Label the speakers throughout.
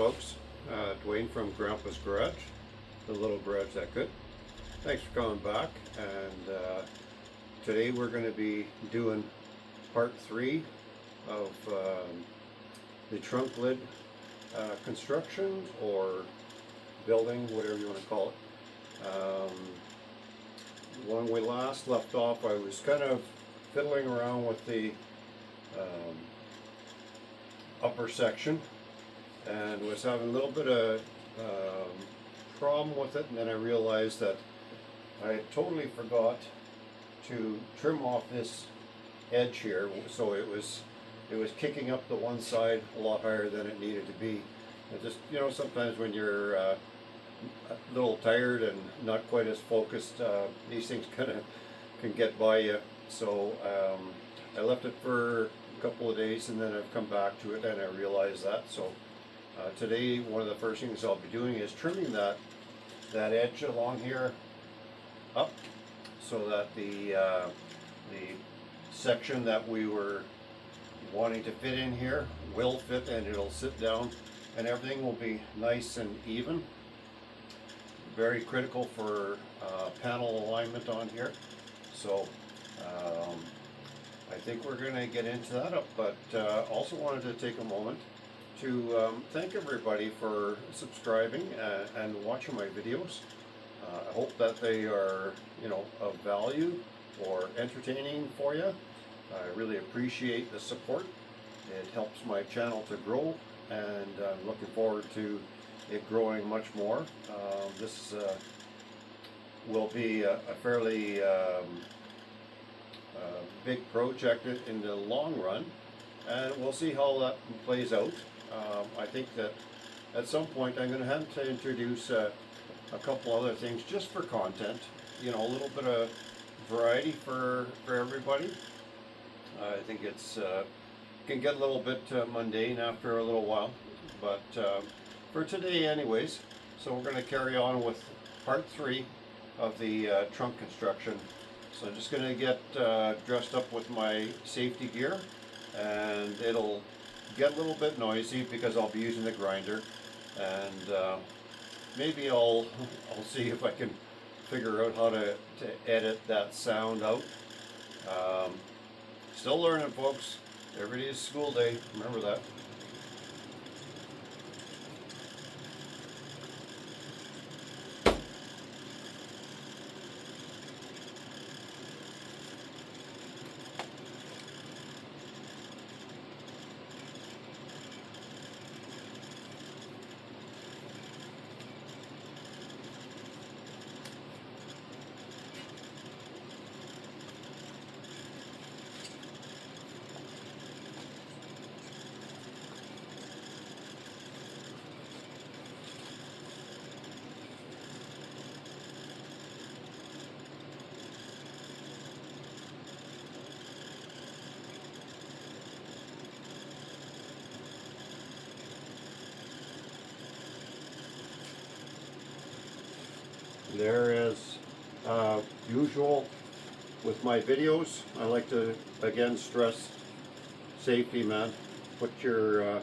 Speaker 1: folks. Dwayne from Grandpa's Garage, the little garage that could. Thanks for coming back, and today we're going to be doing part 3 of the trunk lid construction or building, whatever you want to call it. When we last left off, I was kind of fiddling around with the upper section and was having a little bit of problem with it, and then I realized that I totally forgot to trim off this edge here, so it was kicking up the one side a lot higher than it needed to be. And just, you know, sometimes when you're a little tired and not quite as focused, these things kind of can get by you. So I left it for a couple of days, and then I've come back to it and I realized that. So today one of the first things I'll be doing is trimming that edge along here up, so that the section that we were wanting to fit in here will fit, and it'll sit down and everything will be nice and even. Very critical for panel alignment on here. So I think we're going to get into that, but also wanted to take a moment to thank everybody for subscribing and watching my videos. I hope that they are, you know, of value or entertaining for you. I really appreciate the support. It helps my channel to grow, and I'm looking forward to it growing much more. This will be a fairly big project in the long run, and we'll see how that plays out. I think that at some point I'm going to have to introduce a couple other things just for content, you know, a little bit of variety for everybody. I think it's can get a little bit mundane after a little while, but for today anyways, so we're going to carry on with part 3 of the trunk construction. So I'm just going to get dressed up with my safety gear, and it'll get a little bit noisy because I'll be using the grinder, and maybe I'll see if I can figure out how to edit that sound out. Still learning, folks. Every day is school day, remember that. There, as usual with my videos, I like to again stress safety, man. Put your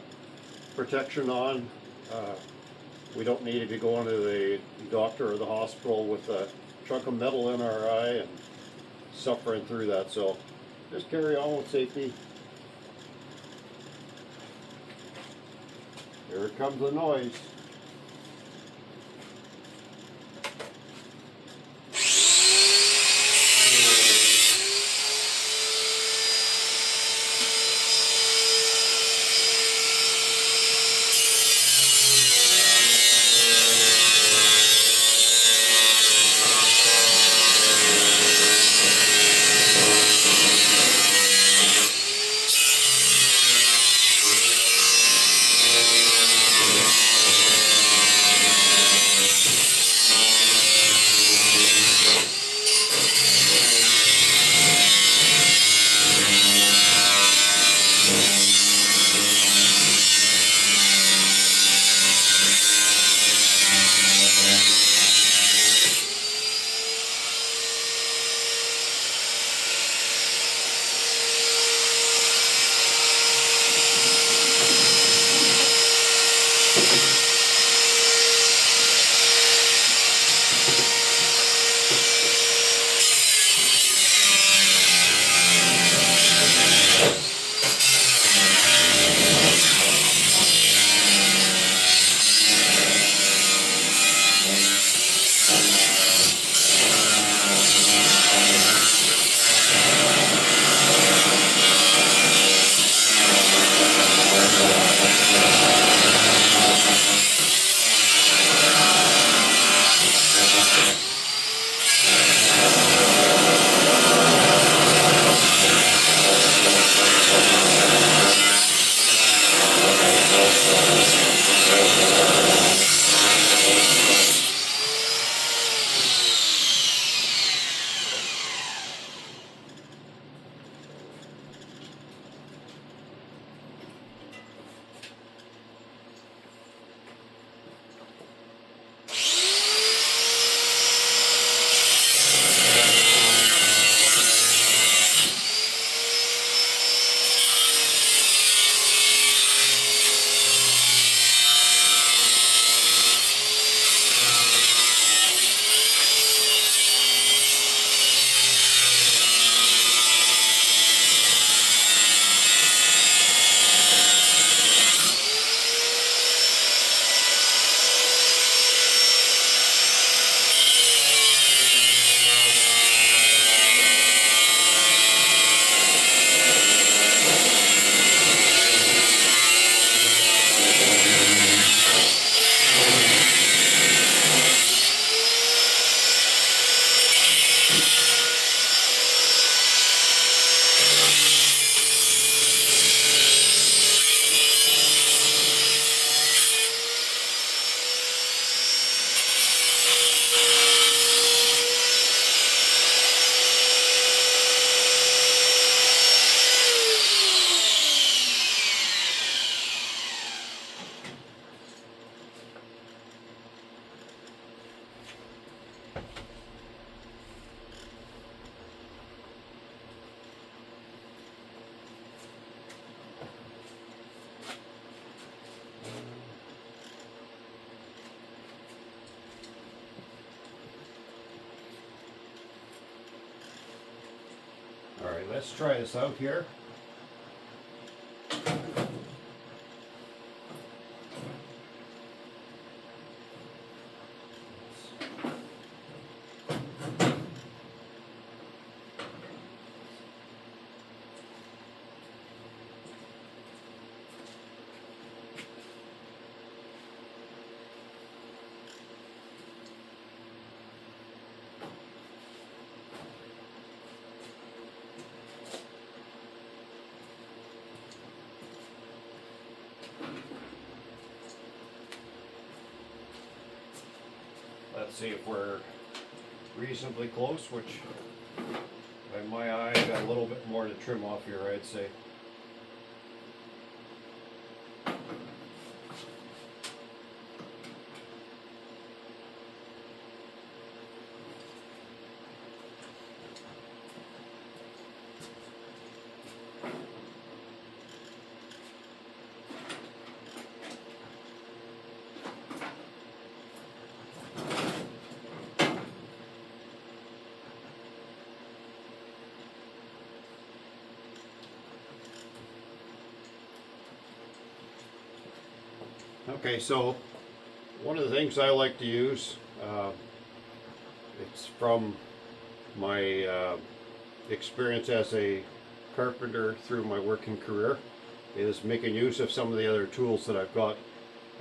Speaker 1: protection on. We don't need to be going to the doctor or the hospital with a chunk of metal in our eye and suffering through that. So just carry on with safety. Here comes the noise. All right, let's try this out here. Let's see if we're reasonably close, which by my eye got a little bit more to trim off here, I'd say. Okay, so one of the things I like to use, it's from my experience as a carpenter through my working career, is making use of some of the other tools that I've got.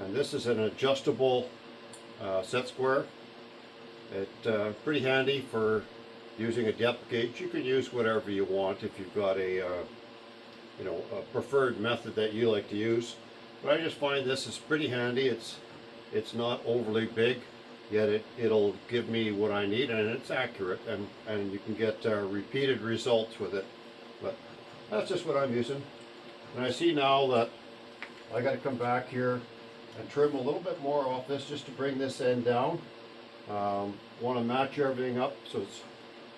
Speaker 1: And this is an adjustable set square. It's pretty handy for using a depth gauge. You can use whatever you want if you've got a a preferred method that you like to use. But I just find this is pretty handy. It's not overly big, yet it'll give me what I need, and it's accurate, and you can get repeated results with it. But that's just what I'm using. And I see now that I got to come back here and trim a little bit more off this just to bring this end down. Want to match everything up so it's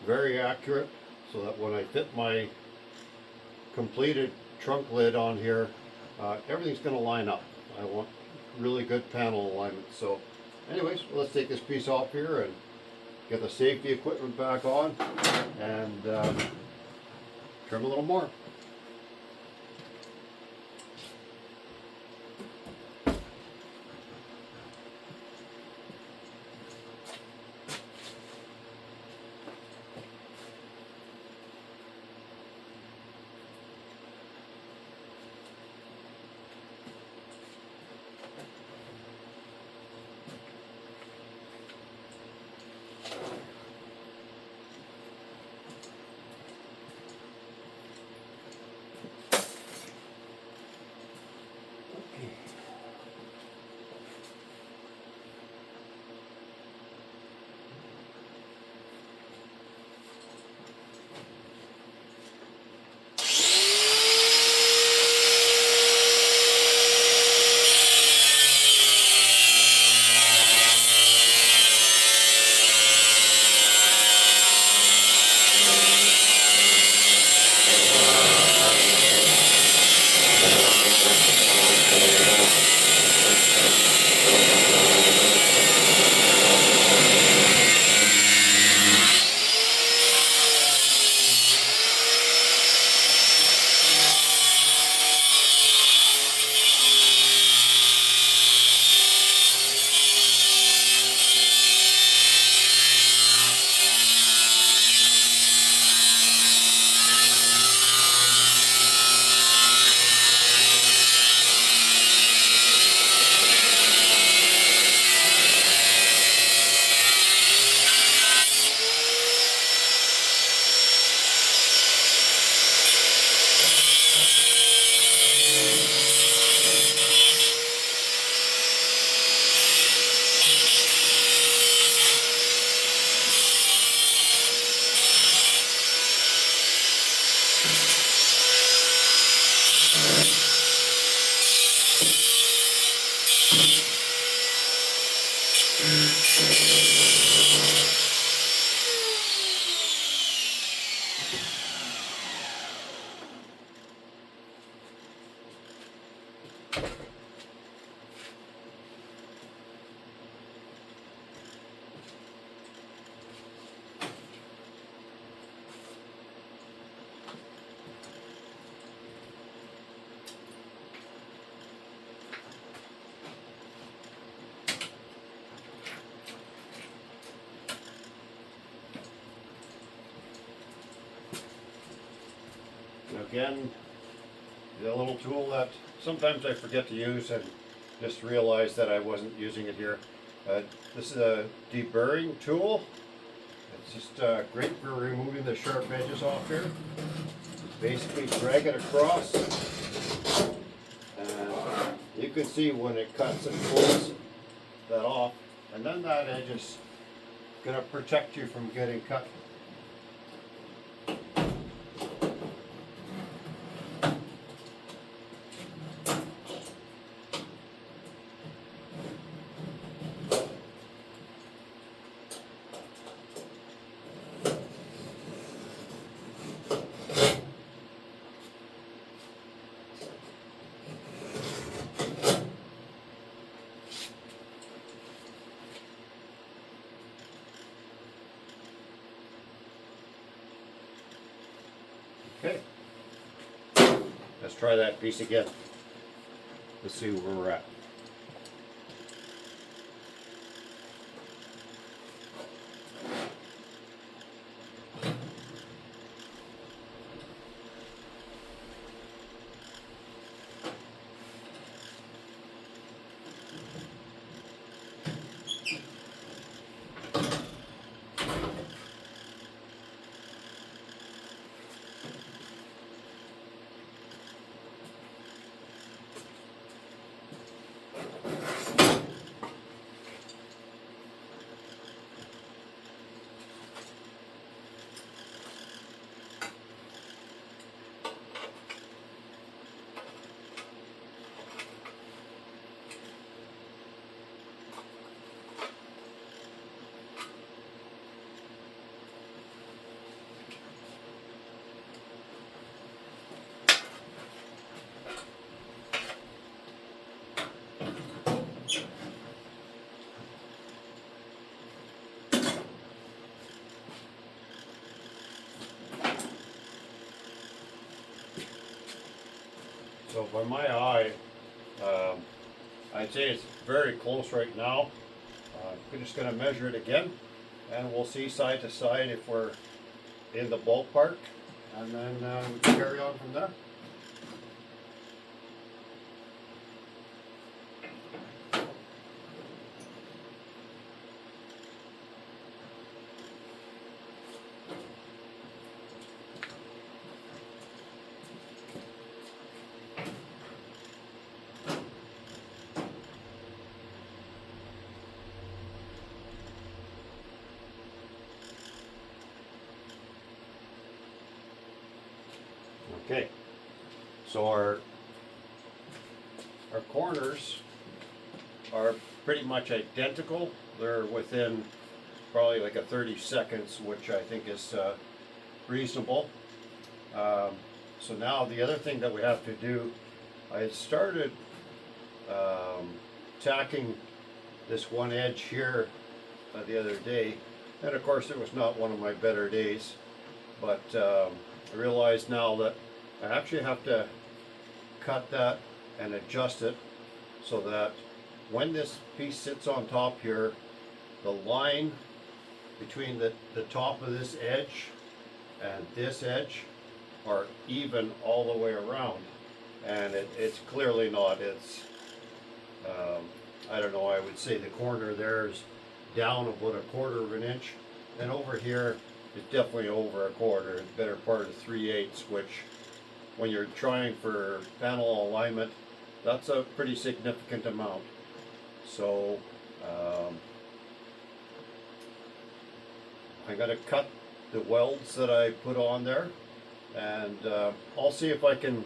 Speaker 1: very accurate, so that when I fit my completed trunk lid on here, everything's going to line up. I want really good panel alignment. So anyways, let's take this piece off here and get the safety equipment back on and trim a little more. Again, the little tool that sometimes I forget to use and just realized that I wasn't using it here. This is a deburring tool. It's just great for removing the sharp edges off here. Basically drag it across, and you can see when it cuts and pulls that off, and then that edge is going to protect you from getting cut. Okay, let's try that piece again. Let's see where we're at. So by my eye, I'd say it's very close right now. We're just going to measure it again, and we'll see side to side if we're in the ballpark, and then we can carry on from there. Okay, so our corners are pretty much identical. They're within probably like a 30 seconds, which I think is reasonable. So now the other thing that we have to do, I had started tacking this one edge here the other day, and of course it was not one of my better days, but I realize now that I actually have to cut that and adjust it so that when this piece sits on top here, the line between the top of this edge and this edge are even all the way around. And it's clearly not. It's, I don't know, I would say the corner there is down about 1/4 of an inch. And over here, it's definitely over 1/4. It's better part of 3/8, which when you're trying for panel alignment, that's a pretty significant amount. So I'm going to cut the welds that I put on there, and I'll see if I can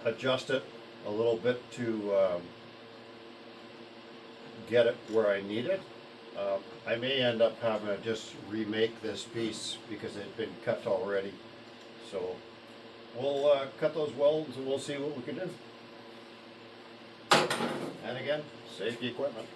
Speaker 1: adjust it a little bit to get it where I need it. I may end up having to just remake this piece because it's been cut already. So we'll cut those welds and we'll see what we can do. And again, safety equipment.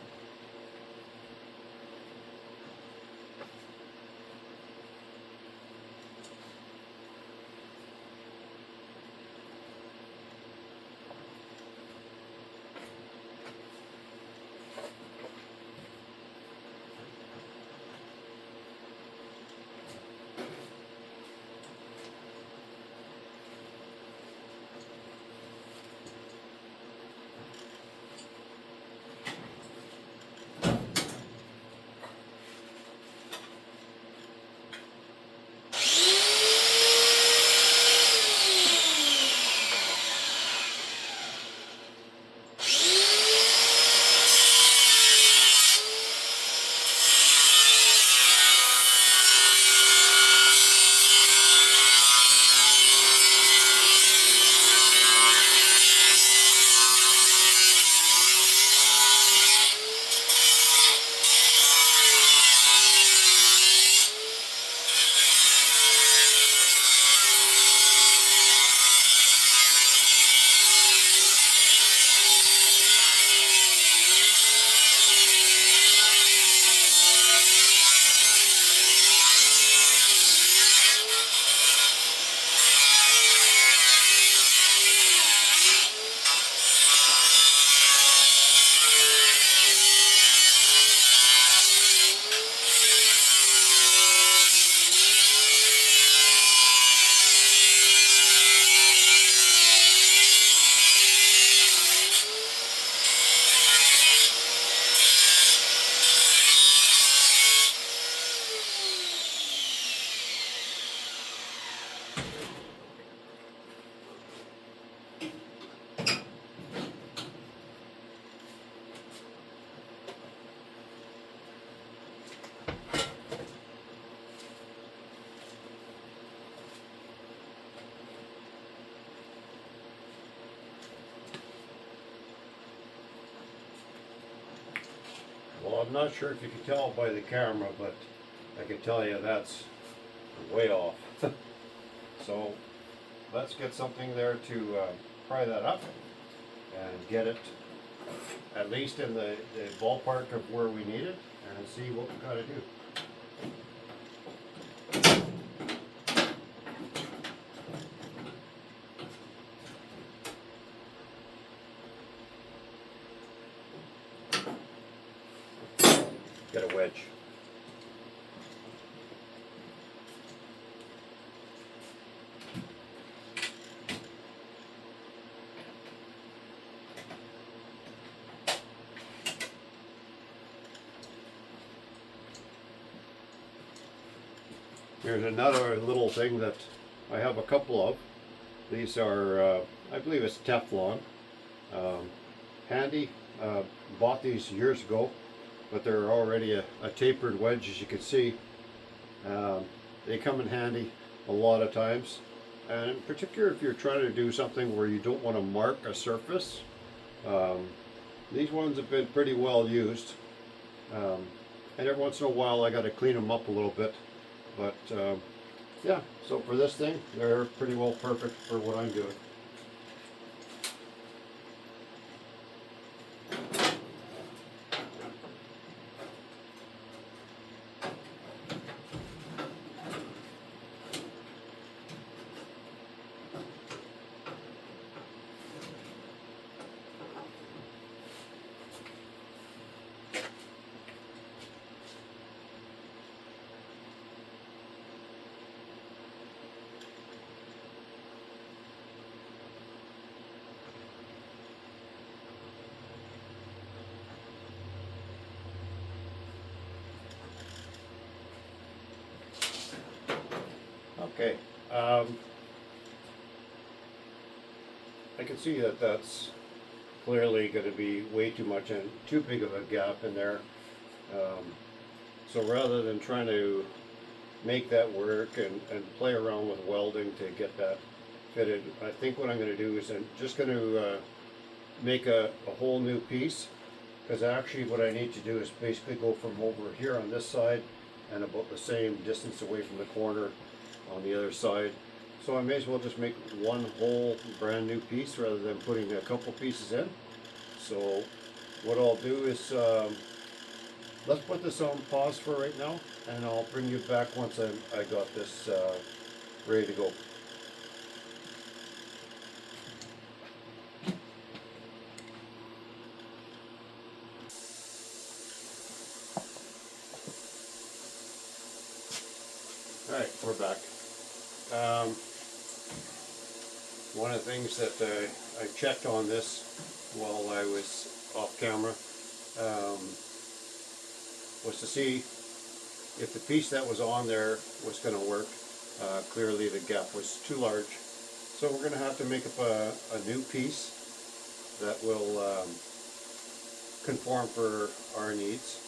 Speaker 1: I'm not sure if you can tell by the camera, but I can tell you that's way off. So let's get something there to pry that up and get it at least in the ballpark of where we need it, and see what we gotta do. Get a wedge. Here's another little thing that I have a couple of. These are, I believe it's Teflon. Handy. Bought these years ago, but they're already a tapered wedge, as you can see. They come in handy a lot of times, and in particular if you're trying to do something where you don't want to mark a surface. These ones have been pretty well used, and every once in a while I got to clean them up a little bit. But yeah, so for this thing, they're pretty well perfect for what I'm doing. Okay, I can see that that's clearly going to be way too much and too big of a gap in there. So rather than trying to make that work and play around with welding to get that fitted, I think what I'm going to do is I'm just going to make a whole new piece, because actually what I need to do is basically go from over here on this side and about the same distance away from the corner on the other side. So I may as well just make one whole brand new piece rather than putting a couple pieces in. So what I'll do is let's put this on pause for right now, and I'll bring you back once I got this ready to go. Alright, we're back. One of the things that I checked on this while I was off camera was to see if the piece that was on there was going to work. Clearly the gap was too large, so we're going to have to make up a new piece that will conform for our needs.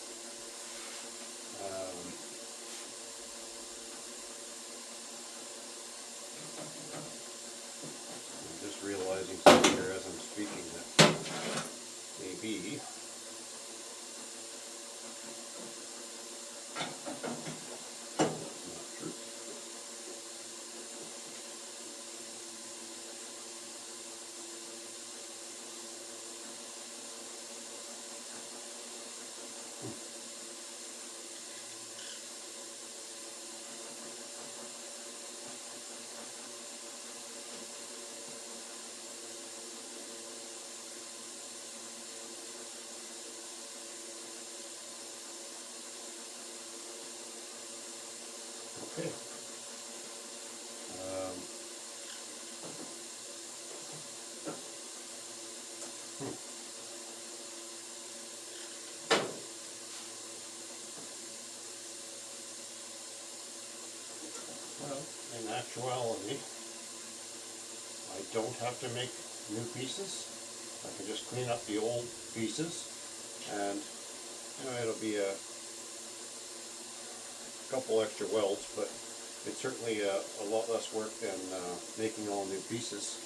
Speaker 1: I'm just realizing something here as I'm speaking that maybe okay. Well, in actuality, I don't have to make new pieces. I can just clean up the old pieces, and it'll be a couple extra welds, but it's certainly a lot less work than making all new pieces.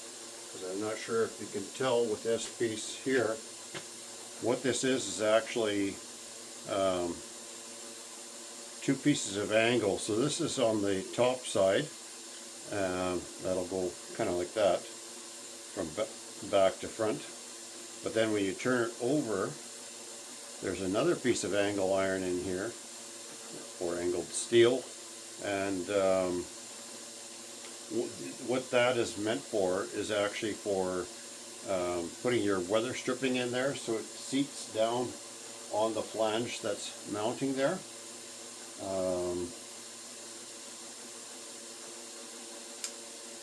Speaker 1: Because I'm not sure if you can tell with this piece here, what this is actually um, two pieces of angle. So this is on the top side. That'll go kind of like that from back to front. But then when you turn it over, there's another piece of angle iron in here, or angled steel, and what that is meant for is actually for putting your weather stripping in there, so it seats down on the flange that's mounting there.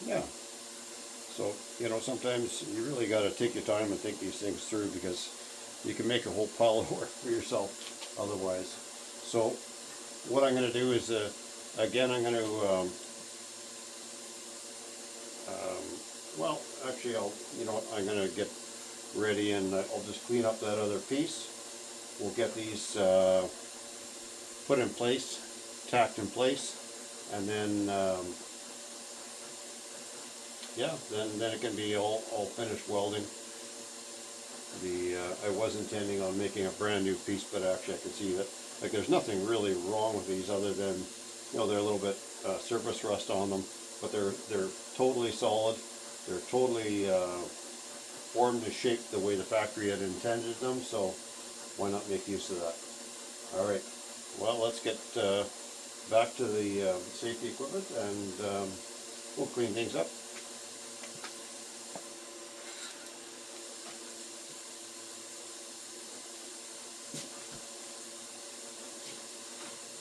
Speaker 1: Yeah, so sometimes you really got to take your time and think these things through, because you can make a whole pile of work for yourself otherwise. So what I'm going to do is, again, I'm going to, well, actually, I'm going to get ready, and I'll just clean up that other piece. We'll get these put in place, tacked in place, and then, yeah, then it can be all finished welding. I was intending on making a brand new piece, but actually I can see that there's nothing really wrong with these other than they're a little bit surface rust on them, but they're totally solid. They're totally formed and shaped the way the factory had intended them, so why not make use of that? All right, well, let's get back to the safety equipment, and we'll clean things up.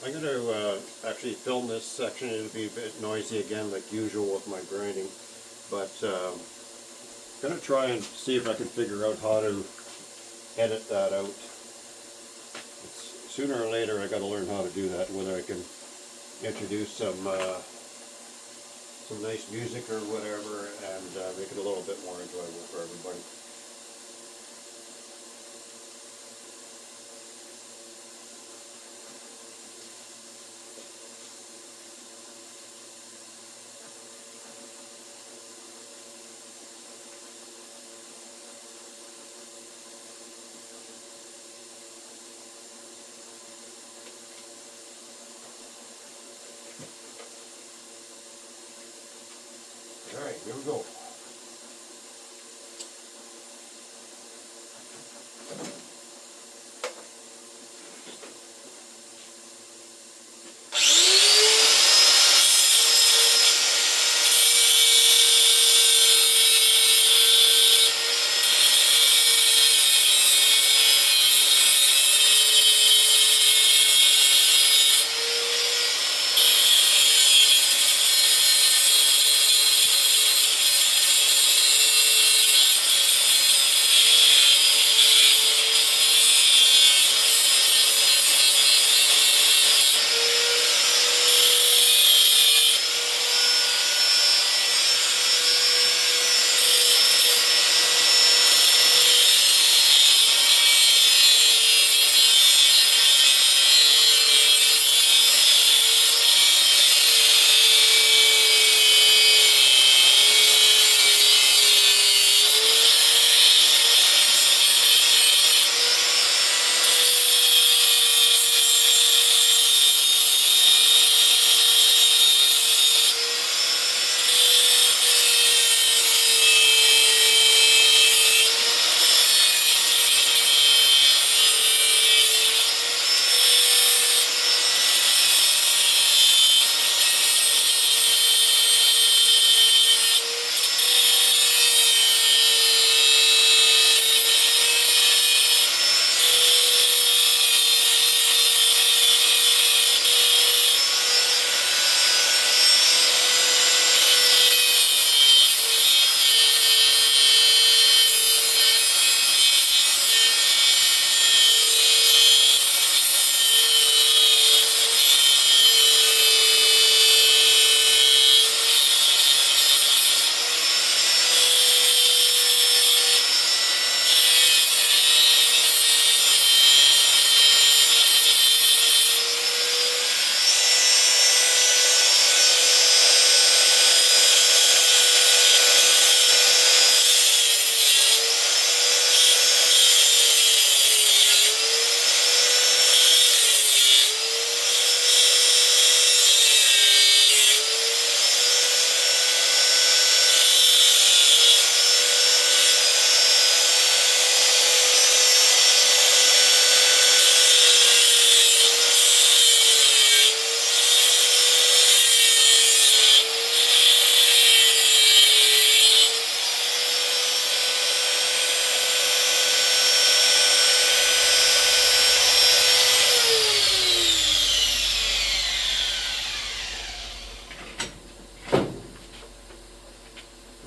Speaker 1: I'm going to actually film this section. It'll be a bit noisy again, like usual with my grinding, but I'm going to try and see if I can figure out how to edit that out. Sooner or later I got to learn how to do that, whether I can introduce some nice music or whatever, and make it a little bit more enjoyable for everybody. All right, here we go.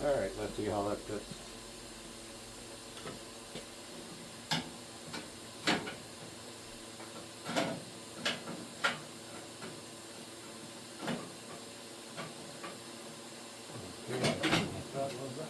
Speaker 1: All right, let's see how that fits. Okay, that was it.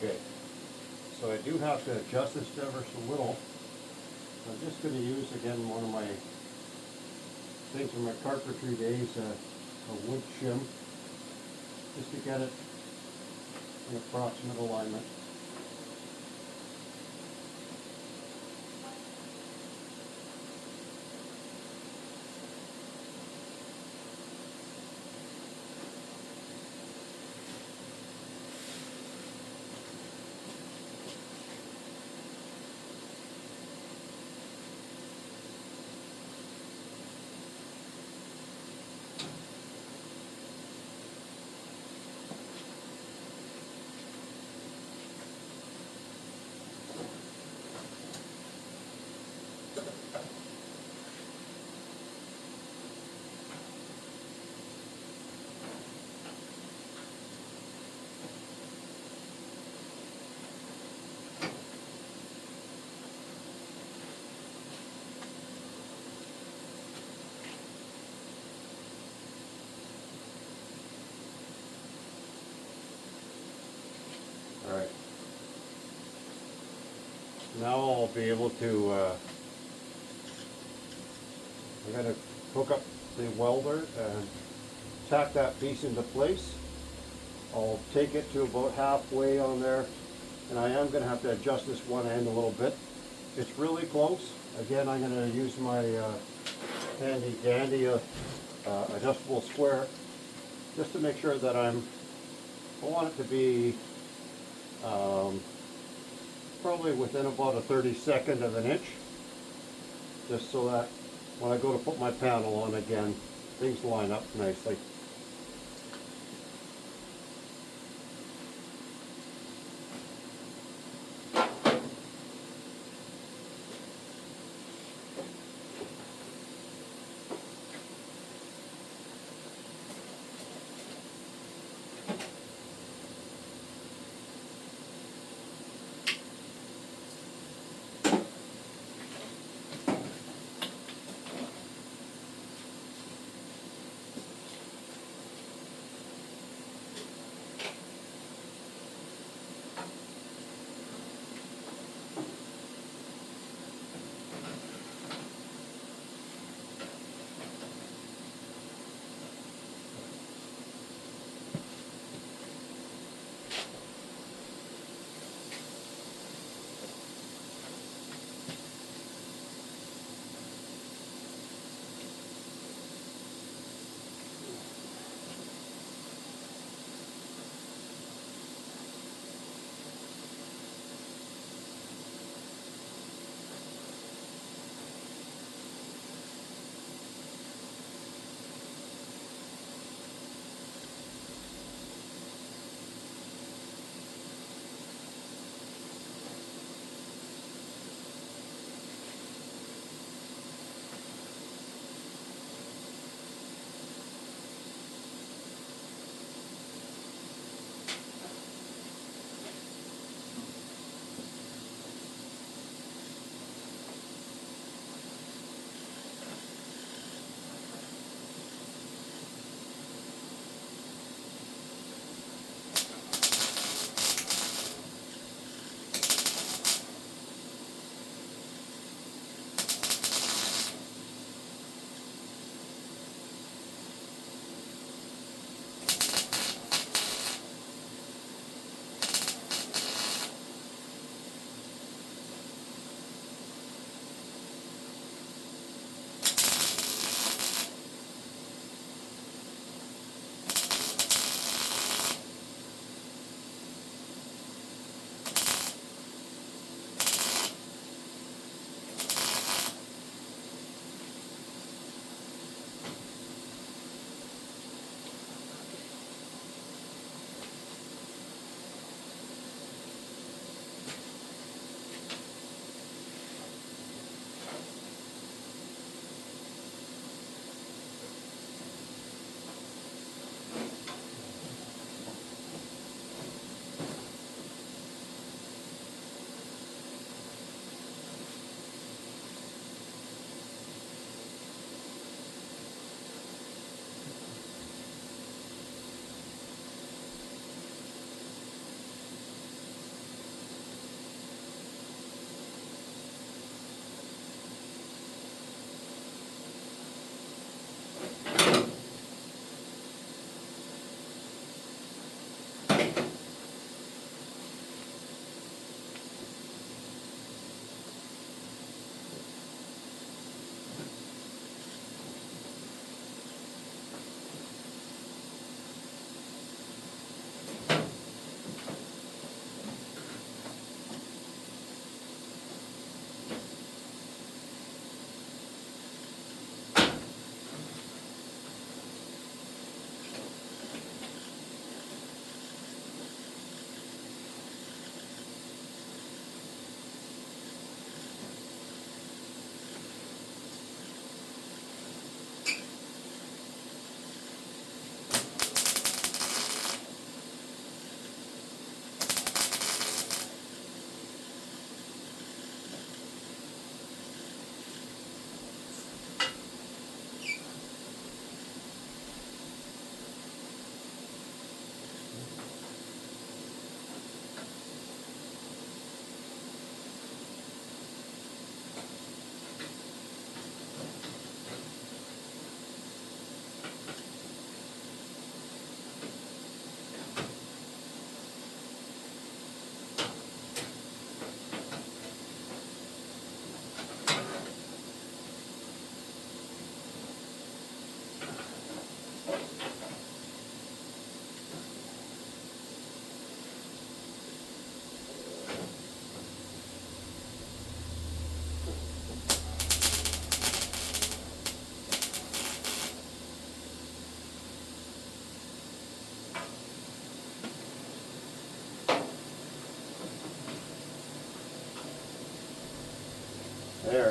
Speaker 1: Okay, so I do have to adjust this ever so little. I'm just going to use again one of my things from my carpentry days, a wood shim, just to get it in approximate alignment. Alright. Now I'll be able to, I'm going to hook up the welder and tack that piece into place. I'll take it to about halfway on there, and I am going to have to adjust this one end a little bit it's really close. Again, I'm going to use my handy dandy adjustable square just to make sure that I want it to be probably within about a 32nd of an inch, just so that when I go to put my panel on again, things line up nicely.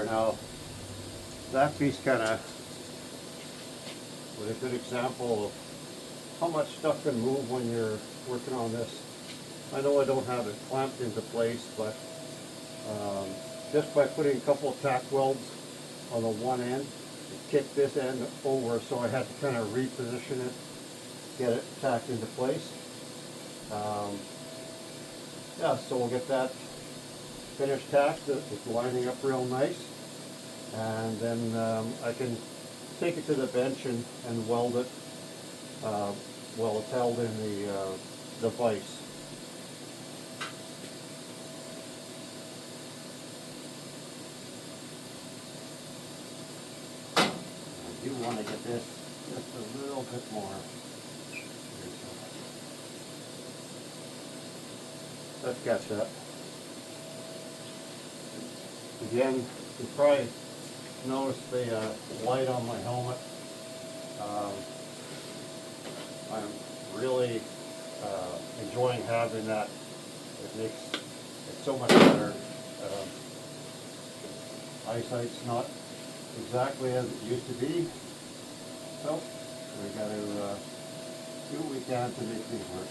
Speaker 1: Now, that piece kind of was a good example of how much stuff can move when you're working on this. I know I don't have it clamped into place, but just by putting a couple of tack welds on the one end, it kicked this end over, so I had to kind of reposition it, get it tacked into place. Yeah, so we'll get that finished tacked. It's lining up real nice, and then I can take it to the bench and weld it while it's held in the vise. I do want to get this just a little bit more. Let's catch that. Again, you probably noticed the light on my helmet. I'm really enjoying having that. It makes it so much better. Eyesight's not exactly as it used to be, so we got to do what we can to make things work.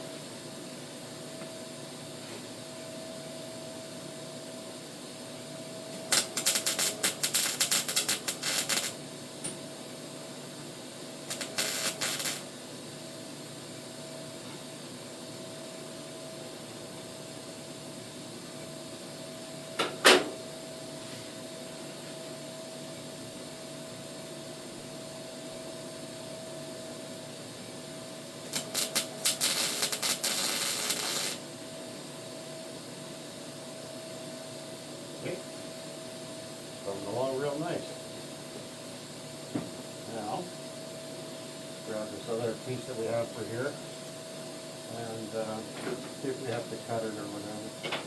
Speaker 1: Okay, coming along real nice. Now, grab this other piece that we have for here, and see if we have to cut it or whatever.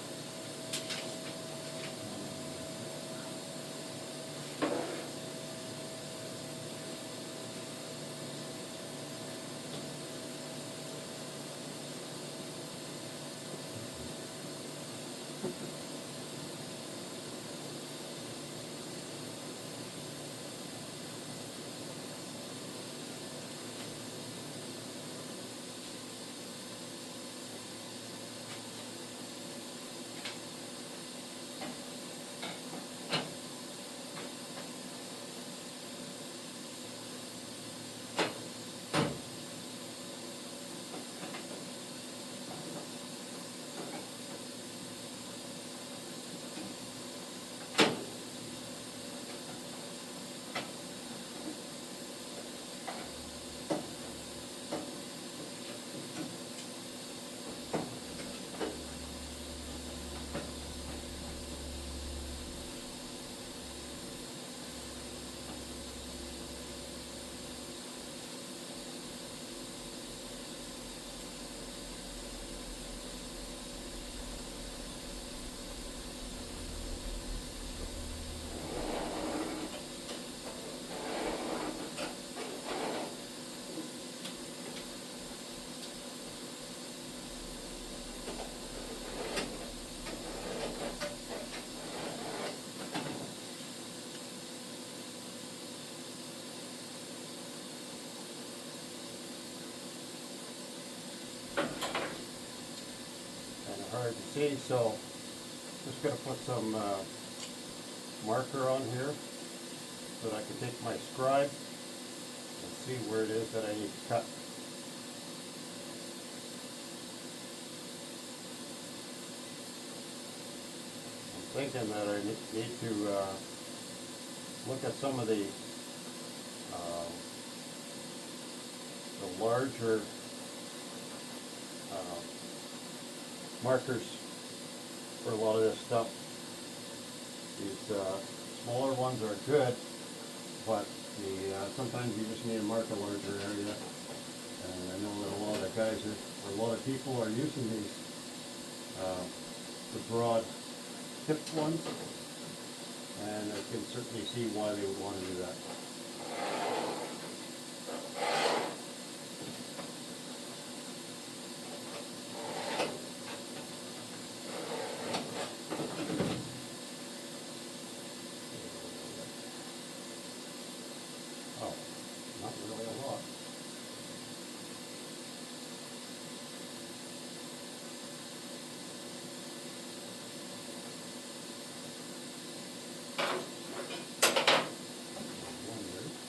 Speaker 1: Hard to see, so just going to put some marker on here so that I can take my scribe and see where it is that I need to cut. I'm thinking that I need to look at some of the larger markers for a lot of this stuff. These smaller ones are good, but sometimes you just need to mark a larger area. And I know that a lot of guys or a lot of people are using these the broad tipped ones, and I can certainly see why they would want to do that. not really a lot. One there.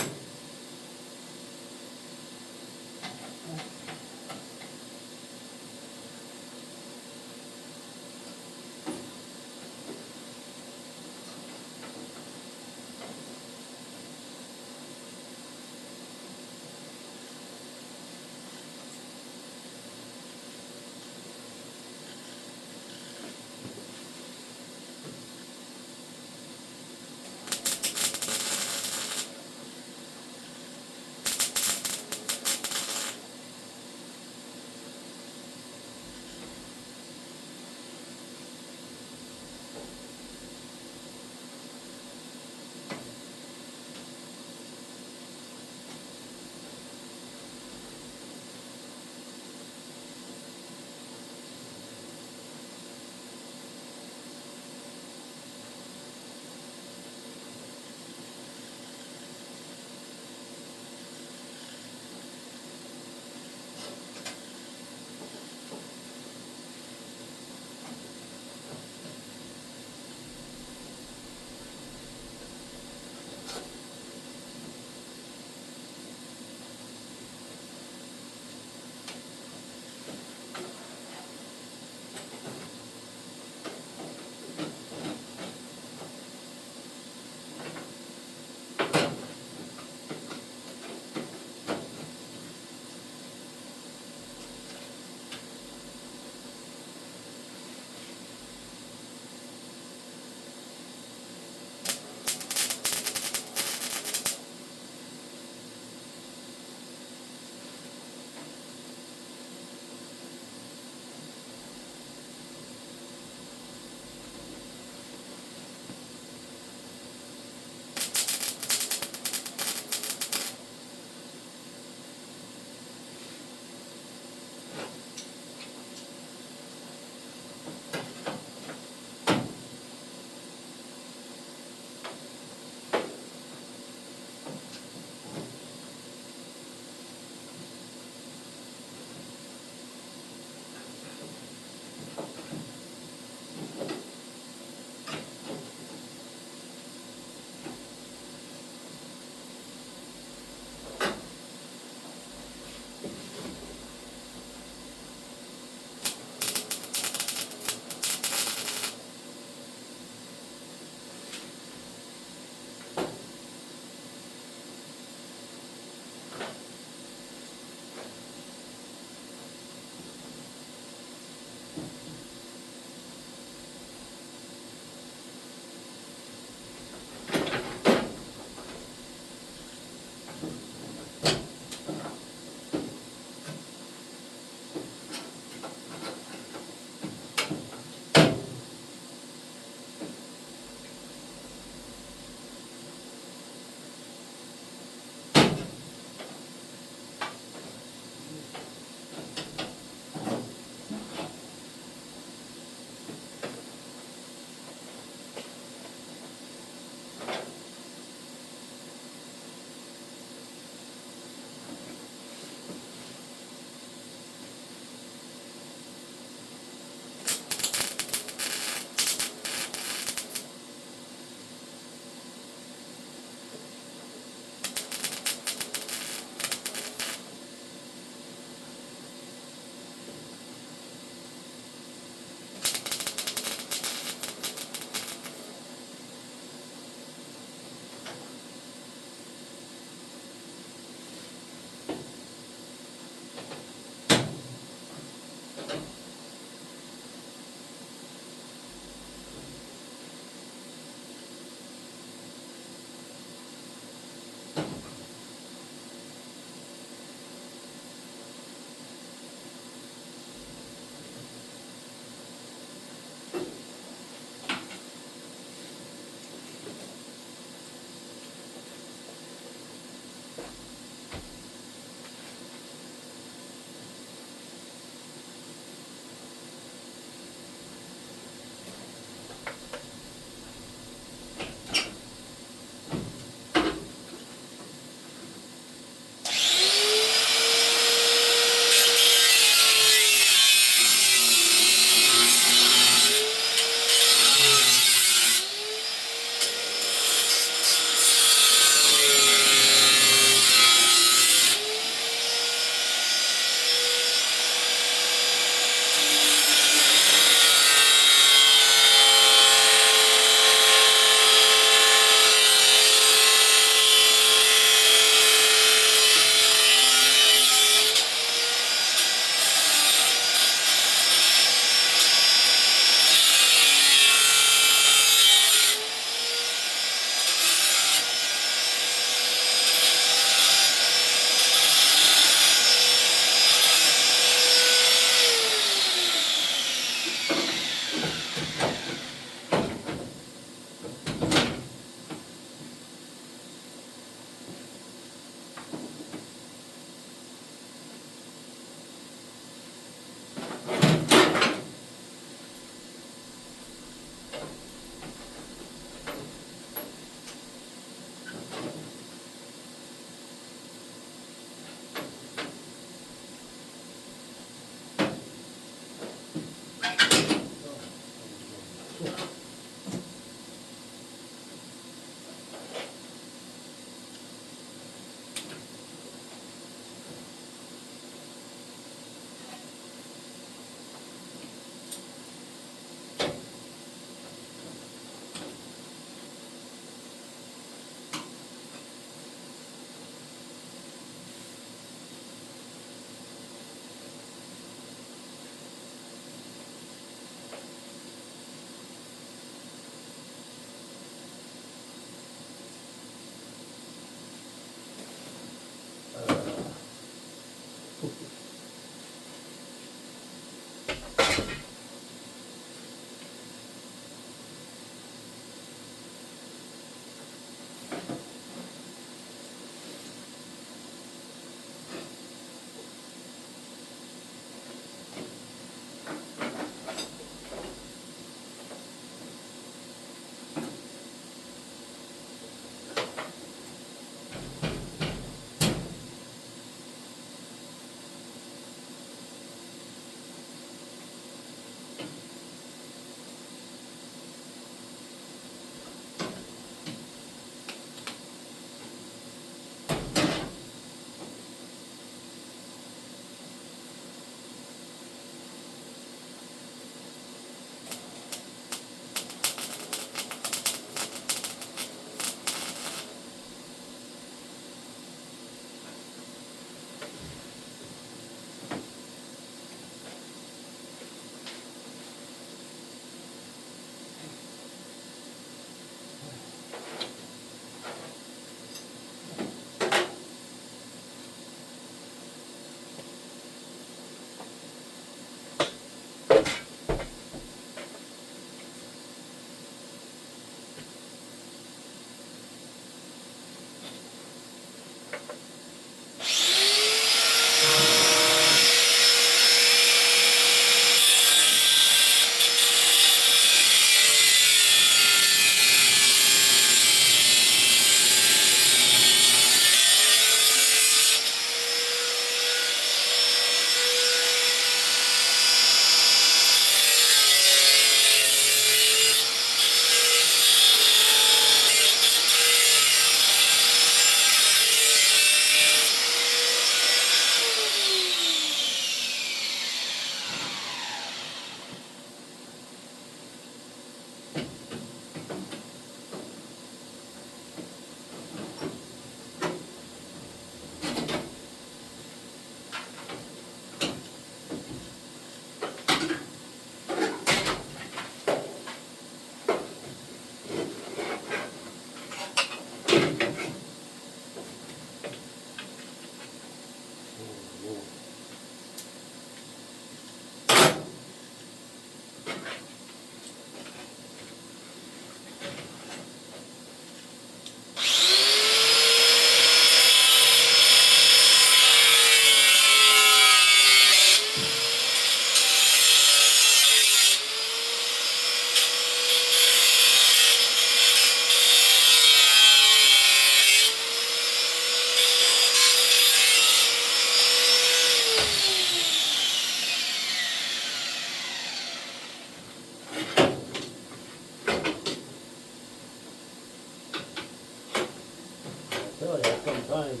Speaker 1: tell you, sometimes,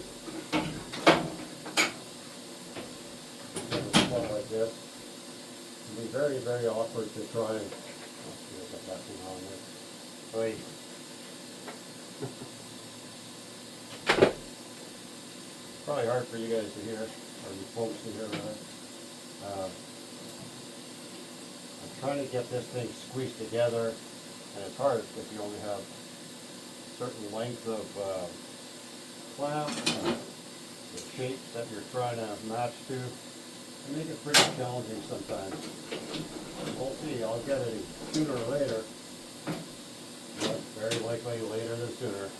Speaker 1: in a spot like this, it can be very, very awkward to try and, oh, see, I got that thing on there. Wait. Probably hard for you guys to hear, or you folks to hear, rather. I'm trying to get this thing squeezed together, and it's hard if you only have certain length of clamp, the shapes that you're trying to match to. They make it pretty challenging sometimes. We'll see, I'll get it sooner or later, but very likely later than sooner.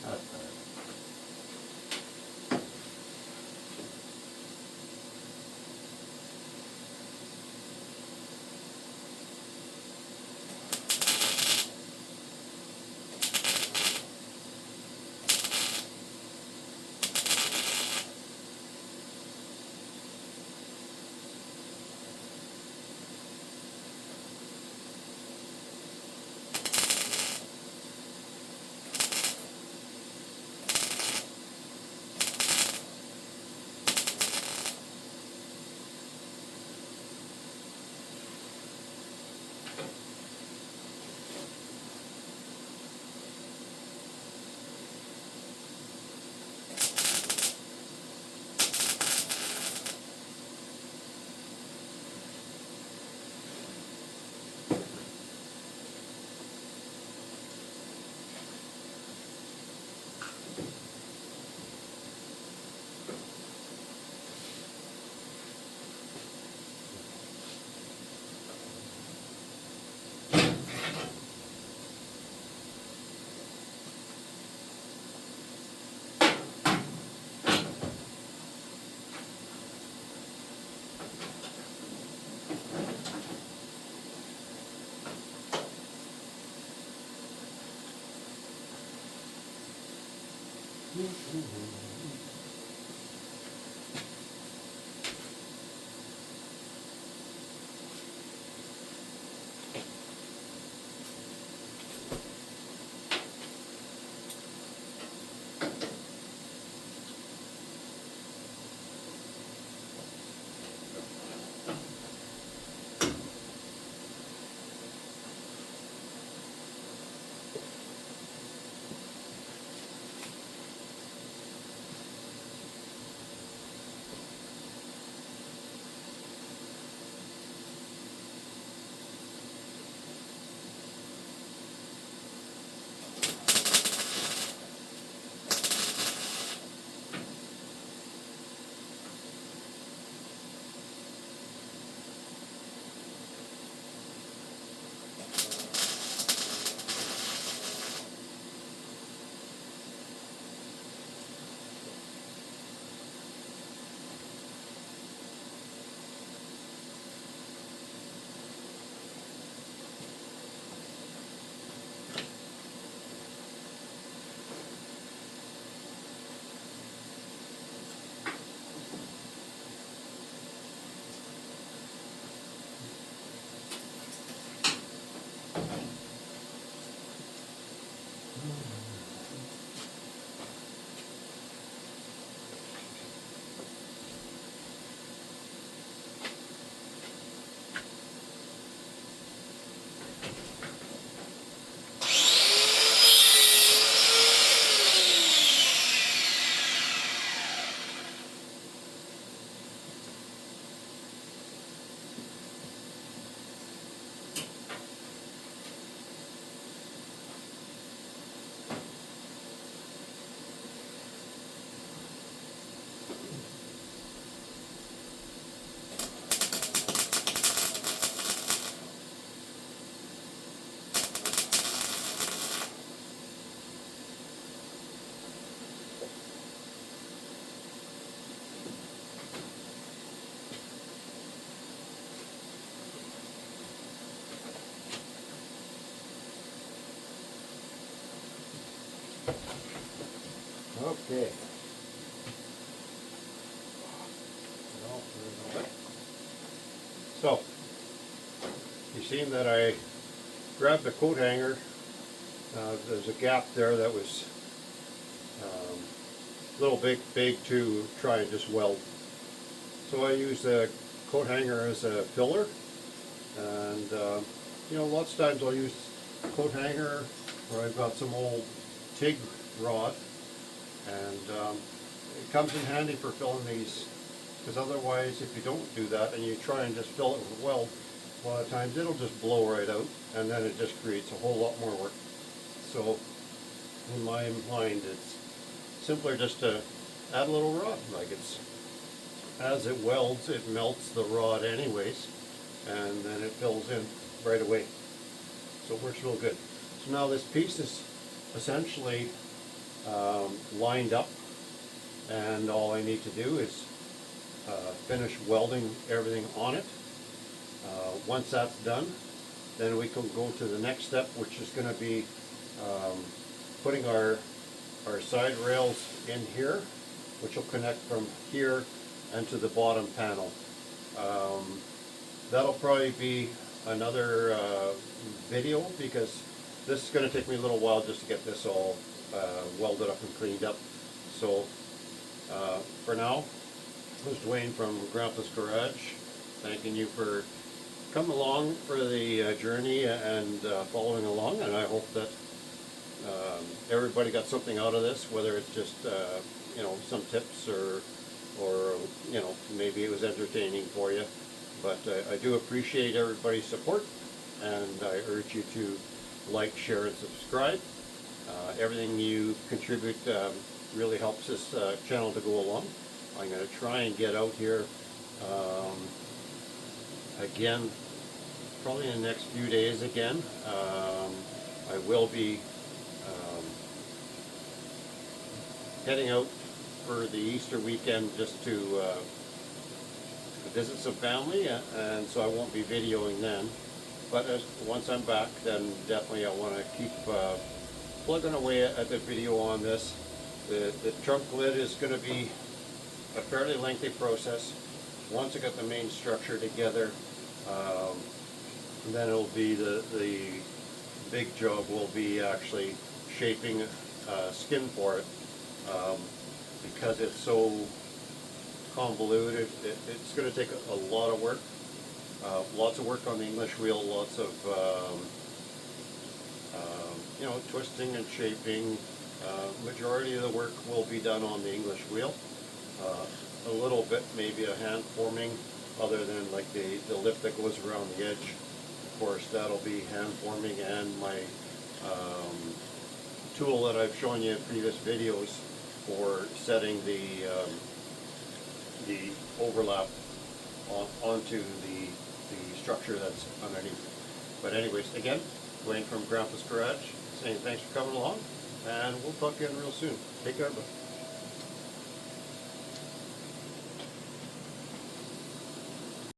Speaker 1: That's better. Okay. So, you seen that I grabbed the coat hanger. There's a gap there that was a little big to try and just weld. So I use the coat hanger as a filler, and you know, lots of times I'll use coat hanger, or I've got some old TIG rod, and it comes in handy for filling these because otherwise if you don't do that and you try and just fill it with weld, a lot of times it'll just blow right out, and then it just creates a whole lot more work. So in my mind, it's simpler just to add a little rod. Like, it's, as it welds, it melts the rod anyways, and then it fills in right away. So it works real good. So now this piece is essentially lined up, and all I need to do is finish welding everything on it. Once that's done, then we can go to the next step, which is going to be putting our side rails in here, which will connect from here and to the bottom panel. That'll probably be another video, because this is going to take me a little while just to get this all welded up and cleaned up. So for now, this is Dwayne from Grandpa's Garage, thanking you for coming along for the journey and following along, and I hope that everybody got something out of this, whether it's just you know, some tips, or you know, maybe it was entertaining for you. But I do appreciate everybody's support, and I urge you to like, share, and subscribe. Everything you contribute really helps this channel to go along. I'm going to try and get out here again, probably in the next few days again. I will be heading out for the Easter weekend just to visit some family, and so I won't be videoing then. But once I'm back, then definitely I want to keep plugging away at the video on this. The trunk lid is going to be a fairly lengthy process. Once I got the main structure together, then it'll be the big job will be actually shaping skin for it, because it's so convoluted. It's going to take a lot of work. Lots of work on the English wheel, lots of you know, twisting and shaping. Majority of the work will be done on the English wheel. A little bit maybe a hand forming, other than like the lip that goes around the edge. Of course, that'll be hand forming, and my tool that I've shown you in previous videos for setting the overlap onto the structure that's underneath. But anyways, again, Dwayne from Grandpa's Garage saying thanks for coming along, and we'll talk again real soon. Take care, bud.